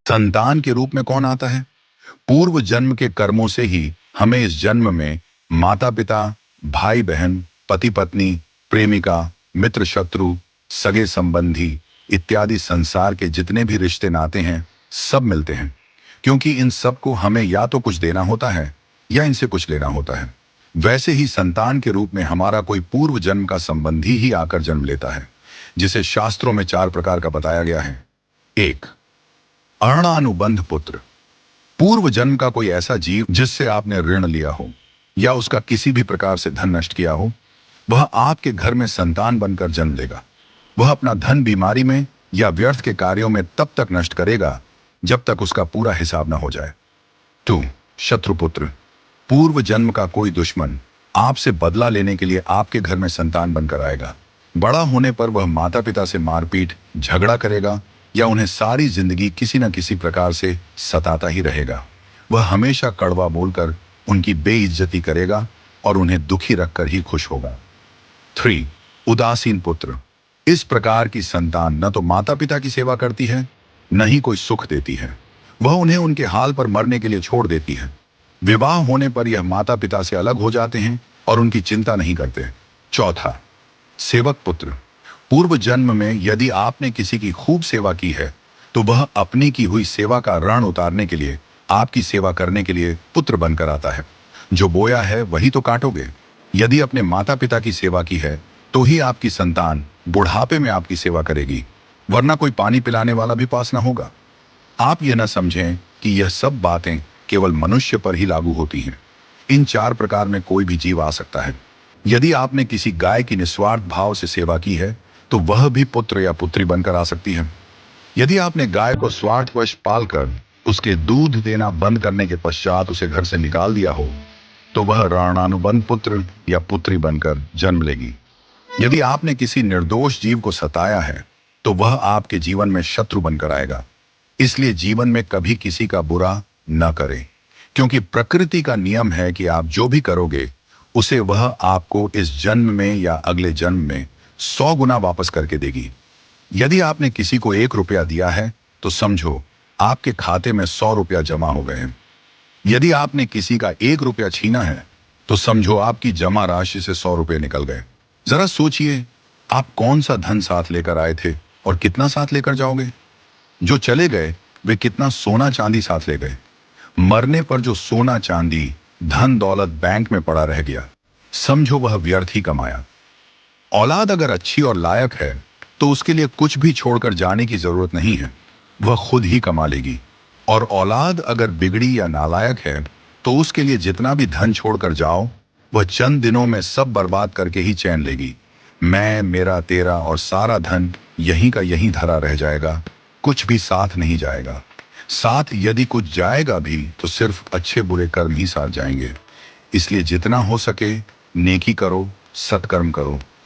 संतान के रूप में कौन आता है? पूर्व जन्म के कर्मों से ही हमें इस जन्म में माता पिता, भाई बहन, पति पत्नी, प्रेमिका, मित्र शत्रु, सगे संबंधी इत्यादि संसार के जितने भी रिश्ते नाते हैं, सब मिलते हैं। क्योंकि इन सब को हमें या तो कुछ देना होता है या इनसे कुछ लेना होता है। वैसे ही संतान के रूप में हमारा कोई पूर्व जन्म का संबंधी ही आकर जन्म लेता है, जिसे शास्त्रों में 4 प्रकार का बताया गया है। 1. अऋणानुबंध पुत्र। पूर्व जन्म का कोई ऐसा जीव जिससे आपने ऋण लिया हो या उसका किसी भी प्रकार से धन नष्ट किया हो, वह आपके घर में संतान बनकर जन्म लेगा। वह अपना धन बीमारी में या व्यर्थ के कार्यों में तब तक नष्ट करेगा जब तक उसका पूरा हिसाब न हो जाए। 2. शत्रुपुत्र। पूर्व जन्म का कोई दुश्मन आपसे बदला लेने के लिए आपके घर में संतान बनकर आएगा। बड़ा होने पर वह माता पिता से मारपीट, झगड़ा करेगा या उन्हें सारी जिंदगी किसी न किसी प्रकार से सताता ही रहेगा। वह हमेशा कड़वा बोलकर उनकी बेइज्जती करेगा और उन्हें दुखी रखकर ही खुश होगा। 3. उदासीन पुत्र। इस प्रकार की संतान न तो माता पिता की सेवा करती है, न ही कोई सुख देती है। वह उन्हें उनके हाल पर मरने के लिए छोड़ देती है। विवाह होने पर यह माता पिता से अलग हो जाते हैं और उनकी चिंता नहीं करते। 4. सेवक पुत्र। पूर्व जन्म में यदि आपने किसी की खूब सेवा की है, तो वह अपनी की हुई सेवा का ऋण उतारने के लिए आपकी सेवा करने के लिए पुत्र बनकर आता है। जो बोया है वही तो काटोगे। यदि अपने माता पिता की सेवा की है, तो ही आपकी संतान बुढ़ापे में आपकी सेवा करेगी, वरना कोई पानी पिलाने वाला भी पास ना होगा। आप यह न समझें कि यह सब बातें केवल मनुष्य पर ही लागू होती हैं। इन 4 प्रकार में कोई भी जीव आ सकता है। यदि आपने किसी गाय की निस्वार्थ भाव से सेवा की है, तो वह भी पुत्र या पुत्री बनकर आ सकती है। यदि आपने गाय को स्वार्थवश पालकर उसके दूध देना बंद करने के पश्चात उसे घर से निकाल दिया हो, तो वह ऋणानुबंध पुत्र या पुत्री बनकर जन्म लेगी। यदि आपने किसी निर्दोष जीव को सताया है, तो वह आपके जीवन में शत्रु बनकर आएगा। इसलिए जीवन में कभी किसी का बुरा न करें, क्योंकि प्रकृति का नियम है कि आप जो भी करोगे, उसे वह आपको इस जन्म में या अगले जन्म में 100 गुना वापस करके देगी। यदि आपने किसी को 1 रुपया दिया है, तो समझो आपके खाते में 100 रुपया जमा हो गए हैं। यदि आपने किसी का 1 रुपया छीना है, तो समझो आपकी जमा राशि से 100 रुपये निकल गए। जरा सोचिए, आप कौन सा धन साथ लेकर आए थे और कितना साथ लेकर जाओगे। जो चले गए वे कितना सोना चांदी साथ ले गए। मरने पर जो सोना चांदी, धन दौलत बैंक में पड़ा रह गया, समझो वह व्यर्थ ही कमाया। औलाद अगर अच्छी और लायक है, तो उसके लिए कुछ भी छोड़कर जाने की जरूरत नहीं है, वह खुद ही कमा लेगी। और औलाद अगर बिगड़ी या नालायक है, तो उसके लिए जितना भी धन छोड़कर जाओ, वह चंद दिनों में सब बर्बाद करके ही चैन लेगी। मैं, मेरा, तेरा और सारा धन यहीं का यहीं धरा रह जाएगा, कुछ भी साथ नहीं जाएगा। साथ यदि कुछ जाएगा भी, तो सिर्फ अच्छे बुरे कर्म ही साथ जाएंगे। इसलिए जितना हो सके नेकी करो, सत्कर्म करो।